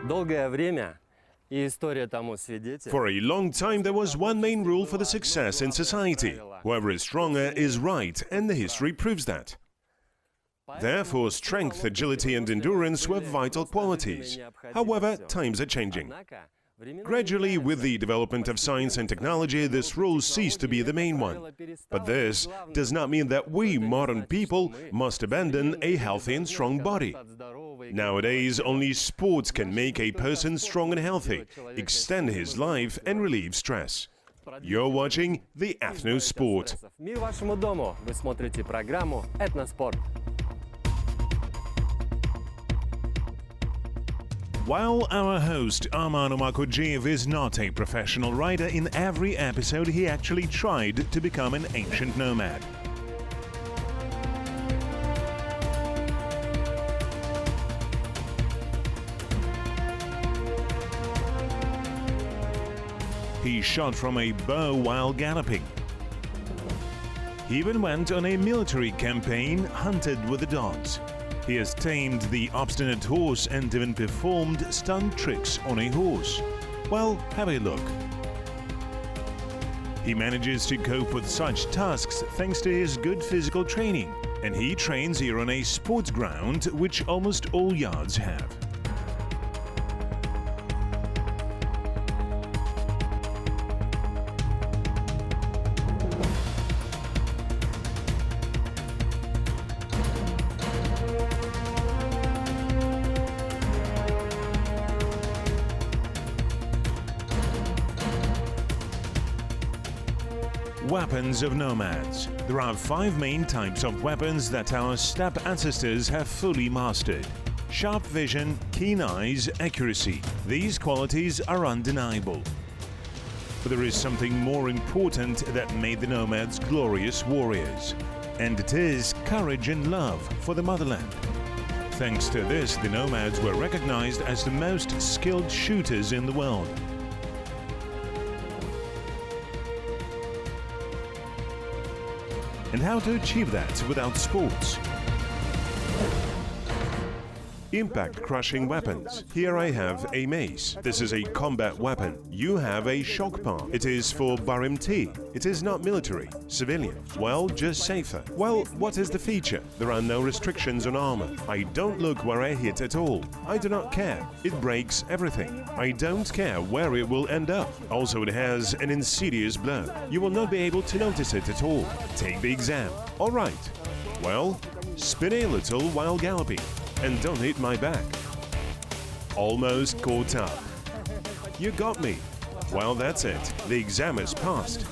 Долгое время и история тому свидетель. For a long time, there was one main rule for the success in society. Whoever is stronger is right, and the history proves that. Therefore, strength, agility and endurance were vital qualities. However, times are changing. Gradually, with the development of science and technology, this rule ceased to be the main one. But this does not mean that we, modern people, must abandon a healthy and strong body. Nowadays, only sports can make a person strong and healthy, extend his life and relieve stress. You're watching the Ethnosport. Мир вашему дому! Вы смотрите программу «Ethnosport». While our host Arman Omakojeev is not a professional rider, in every episode he actually tried to become an ancient nomad. He shot from a bow while galloping. He even went on a military campaign, hunted with the dogs. He has tamed the obstinate horse and even performed stunt tricks on a horse. Well, have a look. He manages to cope with such tasks thanks to his good physical training, and he trains here on a sports ground which almost all yards have. Weapons of nomads. There are 5 main types of weapons that our steppe ancestors have fully mastered. Sharp vision, keen eyes, accuracy. These qualities are undeniable. But there is something more important that made the nomads glorious warriors. And it is courage and love for the motherland. Thanks to this, the nomads were recognized as the most skilled shooters in the world. And how to achieve that without sports? Impact-crushing weapons. Here I have a mace. This is a combat weapon. You have a shock palm. It is for barim-T. It is not military, civilian. Well, just safer. Well, what is the feature? There are no restrictions on armor. I don't look where I hit at all. I do not care. It breaks everything. I don't care where it will end up. Also, it has an insidious blow. You will not be able to notice it at all. Take the exam. All right. Well, spin a little while galloping. And don't hit my back. Almost caught up. You got me. Well, that's it. The exam is passed.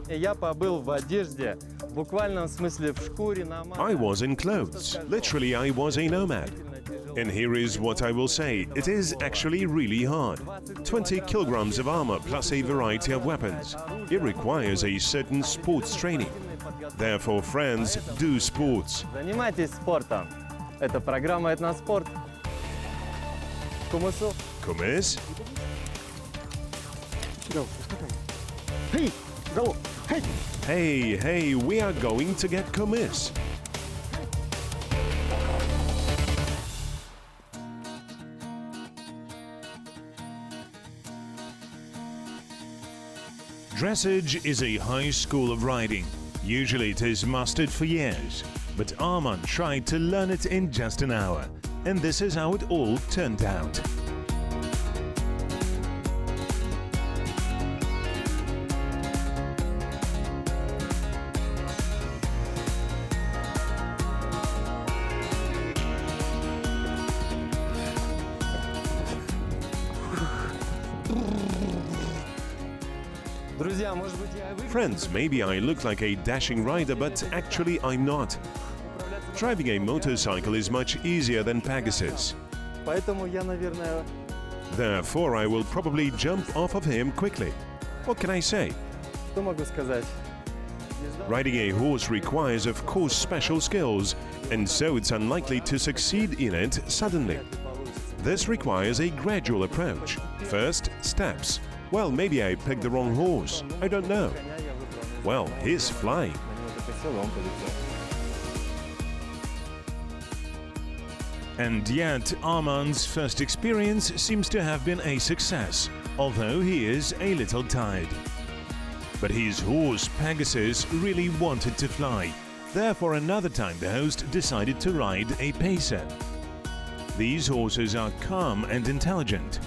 Я побыл в одежде, в буквальном смысле в шкуре номада. I was in clothes. Literally, I was a nomad. And here is what I will say. It is actually really hard. 20 kilograms of armor plus a variety of weapons. It requires a certain sports training. Therefore, friends, do sports. Занимайтесь спортом. Это программа «Этноспорт». Кумысу. Kumis? Hey, go. Hey. Hey, we are going to get kumis. Dressage is a high school of riding. Usually it is mastered for years. But Arman tried to learn it in just an hour, and this is how it all turned out. Друзья, может быть, я выгляжу... Friends, maybe I look like a dashing rider, but actually I'm not. Driving a motorcycle is much easier than Pegasus. Поэтому я, наверное... Therefore, I will probably jump off of him quickly. What can I say? Что могу сказать? Riding a horse requires, of course, special skills, and so it's unlikely to succeed in it suddenly. This requires a gradual approach. First, steps. Well, maybe I picked the wrong horse. I don't know. Well, he's flying. And yet, Armand's first experience seems to have been a success, although he is a little tired. But his horse, Pegasus, really wanted to fly. Therefore, another time the host decided to ride a pacer. These horses are calm and intelligent.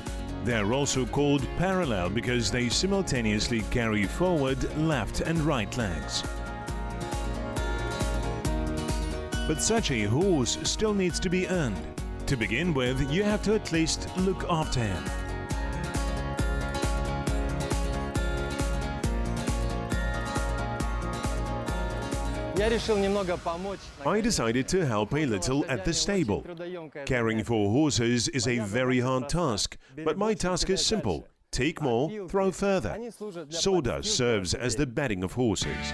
They are also called parallel because they simultaneously carry forward, left and right legs. But such a horse still needs to be earned. To begin with, you have to at least look after him. I decided to help a little at the stable. Caring for horses is a very hard task, but my task is simple. Take more, throw further. Sawdust serves as the bedding of horses.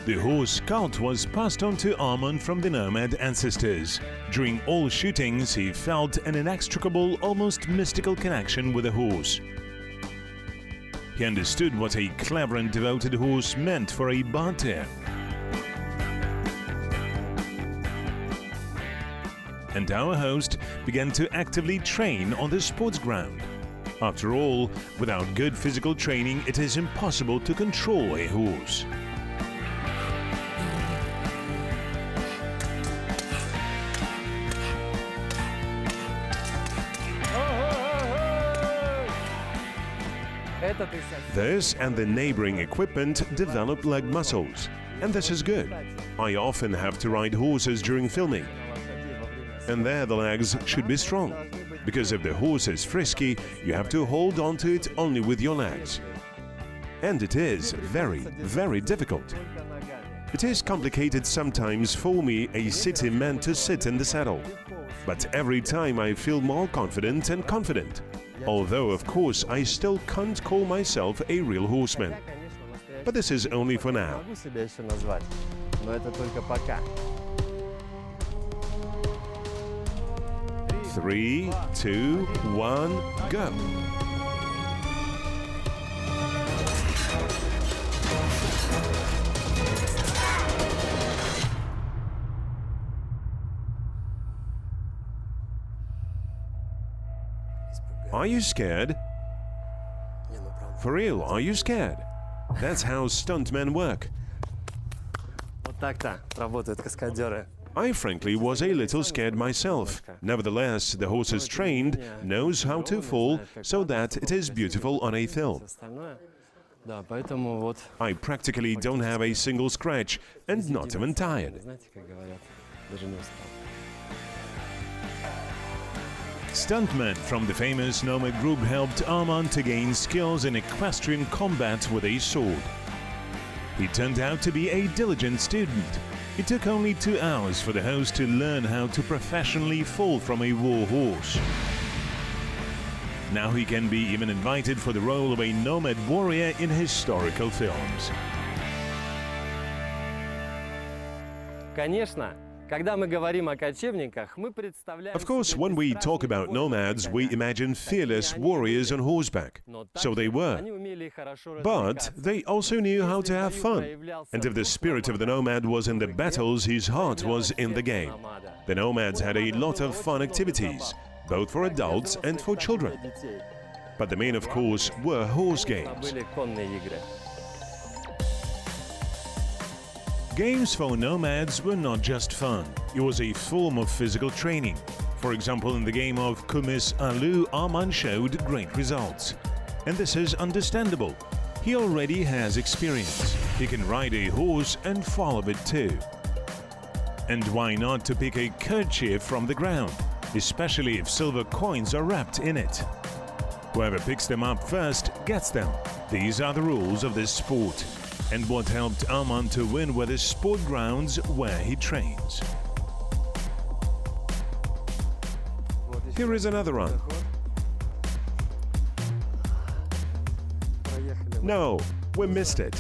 The horse cult was passed on to Armand from the nomad ancestors. During all shootings, he felt an inextricable, almost mystical connection with the horse. He understood what a clever and devoted horse meant for a barter. And our host began to actively train on the sports ground. After all, without good physical training, it is impossible to control a horse. This and the neighboring equipment develop leg muscles, and this is good. I often have to ride horses during filming, and there the legs should be strong, because if the horse is frisky, you have to hold on to it only with your legs. And it is very, very difficult. It is complicated sometimes for me, a city man, to sit in the saddle, but every time I feel more confident and confident. Although, of course, I still can't call myself a real horseman. But this is only for now. 3, 2, 1, go! Are you scared? For real, are you scared? That's how stuntmen work. I frankly was a little scared myself. Nevertheless, the horse is trained, knows how to fall, so that it is beautiful on a film. I practically don't have a single scratch, and not even tired. Stuntmen from the famous Nomad group helped Armand to gain skills in equestrian combat with a sword. He turned out to be a diligent student. It took only 2 hours for the host to learn how to professionally fall from a war horse. Now he can be even invited for the role of a nomad warrior in historical films. Of course, when we talk about nomads, we imagine fearless warriors on horseback. So they were. But they also knew how to have fun. And if the spirit of the nomad was in the battles, his heart was in the game. The nomads had a lot of fun activities, both for adults and for children. But the main, of course, were horse games. Games for nomads were not just fun, it was a form of physical training. For example, in the game of Kumis Alu, Armand showed great results. And this is understandable. He already has experience. He can ride a horse and follow it too. And why not to pick a kerchief from the ground, especially if silver coins are wrapped in it? Whoever picks them up first gets them. These are the rules of this sport. And what helped Armand to win were the sport grounds where he trains. Here is another one. No, we missed it.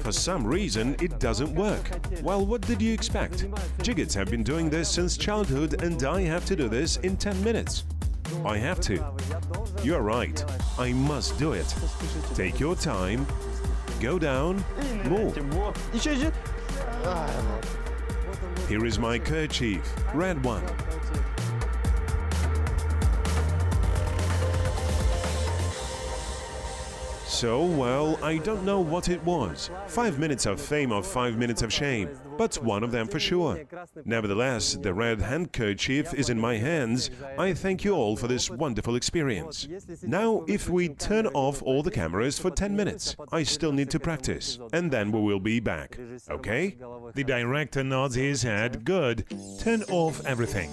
For some reason, it doesn't work. Well, what did you expect? Jiggets have been doing this since childhood, and I have to do this in 10 minutes. I have to. You're right. I must do it. Take your time. Go down, more. Вот. Еще чуть. Here is my kerchief, red one. So, well, I don't know what it was. 5 minutes of fame or 5 minutes of shame, but one of them for sure. Nevertheless, the red handkerchief is in my hands. I thank you all for this wonderful experience. Now, if we turn off all the cameras for 10 minutes, I still need to practice, and then we will be back. Okay? The director nods his head. Good. Turn off everything.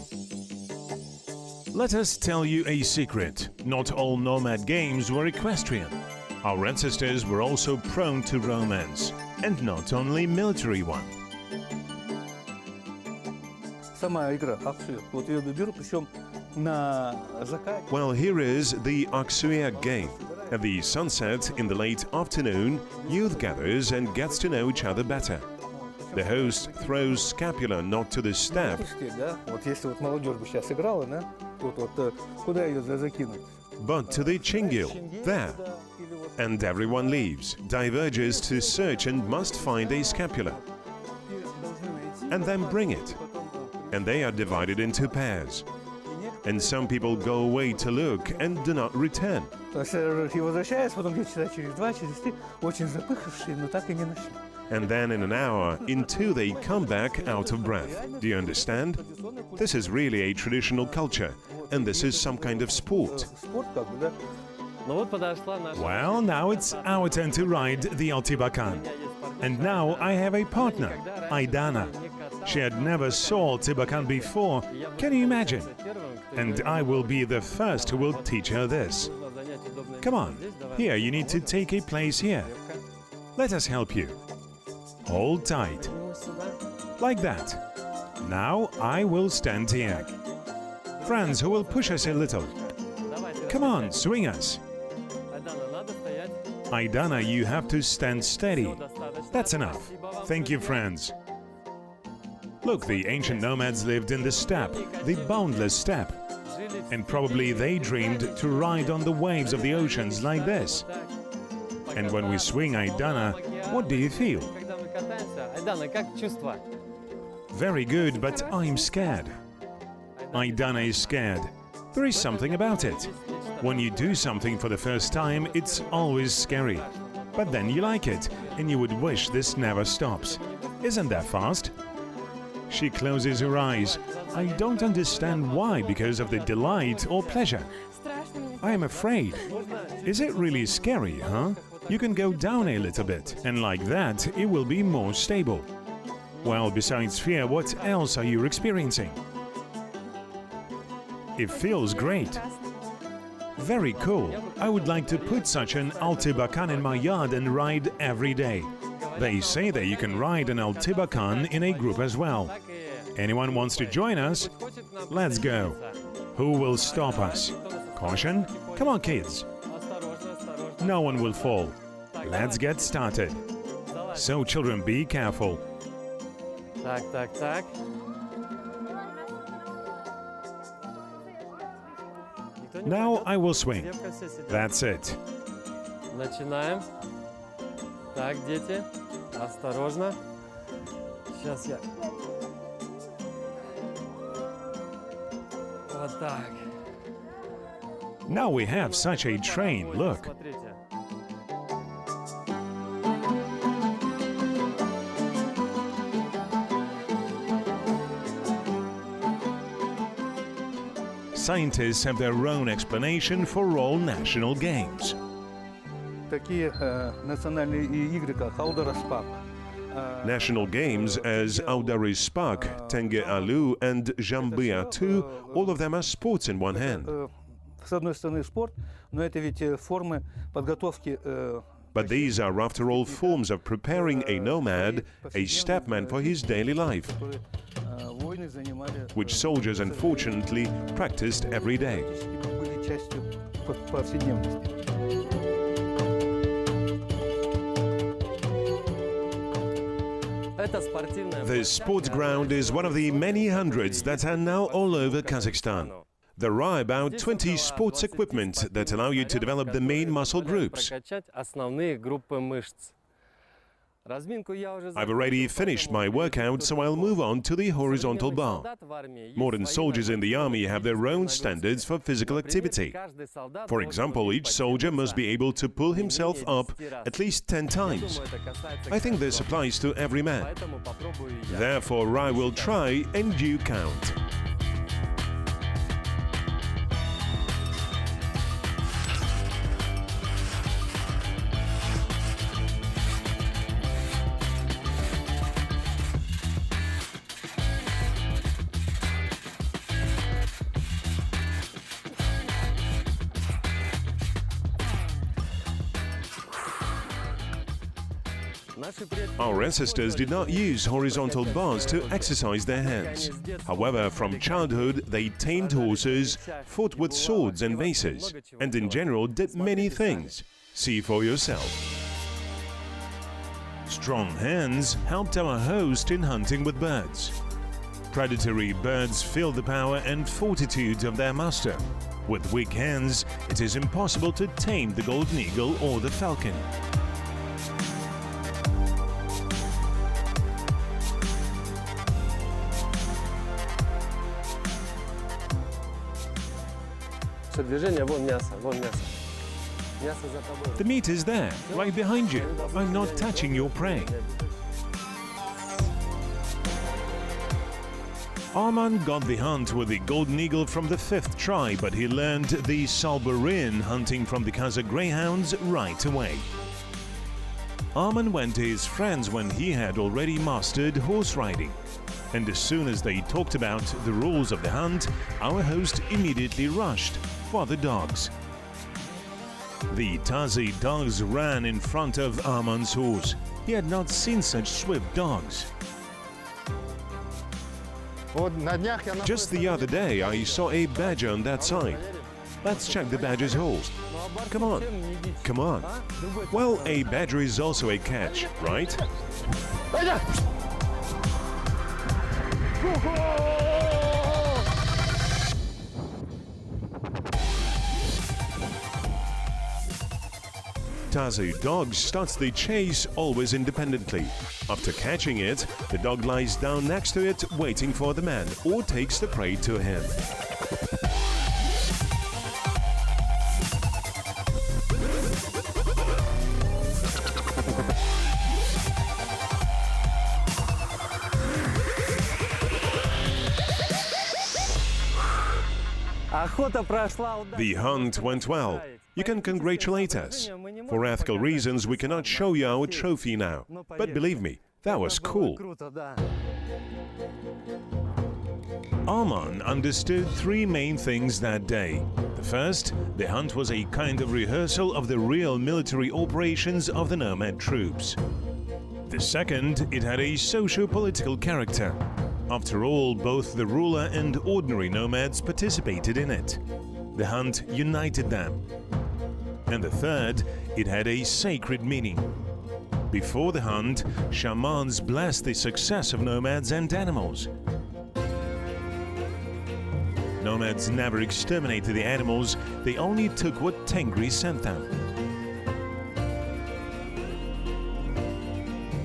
Let us tell you a secret. Not all nomad games were equestrian. Our ancestors were also prone to romance, and not only military one. Well, here is the Suya game. At the sunset in the late afternoon, youth gathers and gets to know each other better. The host throws scapula not to the steppe, but to the chingil, there. And everyone leaves, diverges to search and must find a scapula. And then bring it. And they are divided into pairs. And some people go away to look and do not return. And then in an hour, in two they come back out of breath. Do you understand? This is really a traditional culture, and this is some kind of sport. Well, now it's our turn to ride the audaryspak. And now I have a partner, Aidana. She had never saw audaryspak before, can you imagine? And I will be the first who will teach her this. Come on, here you need to take a place here. Let us help you. Hold tight. Like that. Now I will stand here. Friends who will push us a little. Come on, swing us. Aidana, you have to stand steady. That's enough. Thank you, friends. Look, the ancient nomads lived in the steppe, the boundless steppe. And probably they dreamed to ride on the waves of the oceans like this. And when we swing Aidana, what do you feel? Very good, but I'm scared. Aidana is scared. There is something about it. When you do something for the first time, it's always scary. But then you like it, and you would wish this never stops. Isn't that fast? She closes her eyes. I don't understand why, because of the delight or pleasure. I am afraid. Is it really scary, huh? You can go down a little bit, and like that, it will be more stable. Well, besides fear, what else are you experiencing? It feels great. Very cool. I would like to put such an audaryspak in my yard and ride every day. They say that you can ride an audaryspak in a group as well. Anyone wants to join us? Let's go. Who will stop us? Caution? Come on, kids. No one will fall. Let's get started. So, children, be careful. Так. Now I will swing. That's it. Начинаем. Так, дети, осторожно. Сейчас я. Вот так. Now we have such a train, look. Смотрите. Scientists have their own explanation for all national games. National games as audaryspak, tenge and zhamby, all of them are sports in one hand. But these are, after all, forms of preparing a nomad, a steppe-man for his daily life, which soldiers unfortunately practiced every day. The sports ground is one of the many hundreds that are now all over Kazakhstan. There are about 20 sports equipment that allow you to develop the main muscle groups. I've already finished my workout, so I'll move on to the horizontal bar. Modern soldiers in the army have their own standards for physical activity. For example, each soldier must be able to pull himself up at least 10 times. I think this applies to every man. Therefore, I will try and you count. Our ancestors did not use horizontal bars to exercise their hands. However, from childhood, they tamed horses, fought with swords and maces, and in general did many things. See for yourself. Strong hands helped our host in hunting with birds. Predatory birds feel the power and fortitude of their master. With weak hands, it is impossible to tame the golden eagle or the falcon. The meat is there, right behind you. I'm not touching your prey. Arman got the hunt with the golden eagle from the 5th try, but he learned the Salbarian hunting from the Kazakh greyhounds right away. Arman went to his friends when he had already mastered horse riding. And as soon as they talked about the rules of the hunt, our host immediately rushed for the dogs. The Tazi dogs ran in front of Arman's horse. He had not seen such swift dogs. Just the other day, I saw a badger on that side. Let's check the badger's hole. Come on, come on. Well, a badger is also a catch, right? Tazi dog starts the chase always independently. After catching it, the dog lies down next to it waiting for the man or takes the prey to him. The hunt went well. You can congratulate us. For ethical reasons, we cannot show you our trophy now. But believe me, that was cool. Arman understood 3 main things that day. The first, the hunt was a kind of rehearsal of the real military operations of the nomad troops. The second, it had a socio-political character. After all, both the ruler and ordinary nomads participated in it. The hunt united them. And the third, it had a sacred meaning. Before the hunt, shamans blessed the success of nomads and animals. Nomads never exterminated the animals, they only took what Tengri sent them.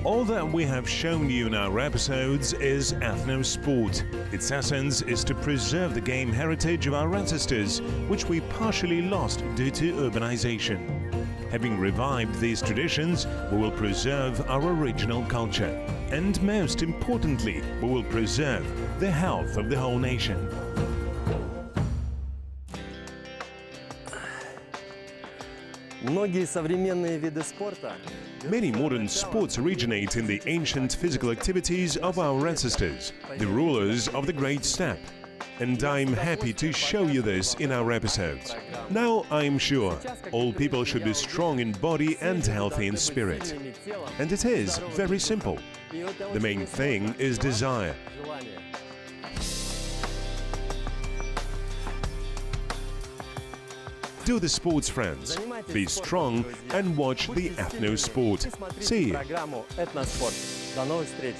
All that we have shown you in our episodes is ethnosport. Its essence is to preserve the game heritage of our ancestors, which we partially lost due to urbanization. Having revived these traditions, we will preserve our original culture. And most importantly, we will preserve the health of the whole nation. Many modern sports originate in the ancient physical activities of our ancestors, the rulers of the Great Steppe. And I'm happy to show you this in our episodes. Now I'm sure all people should be strong in body and healthy in spirit. And it is very simple. The main thing is desire. Do the sports, friends. Be strong and watch the Ethnosport. See you. Программу Ethnosport. До новых встреч!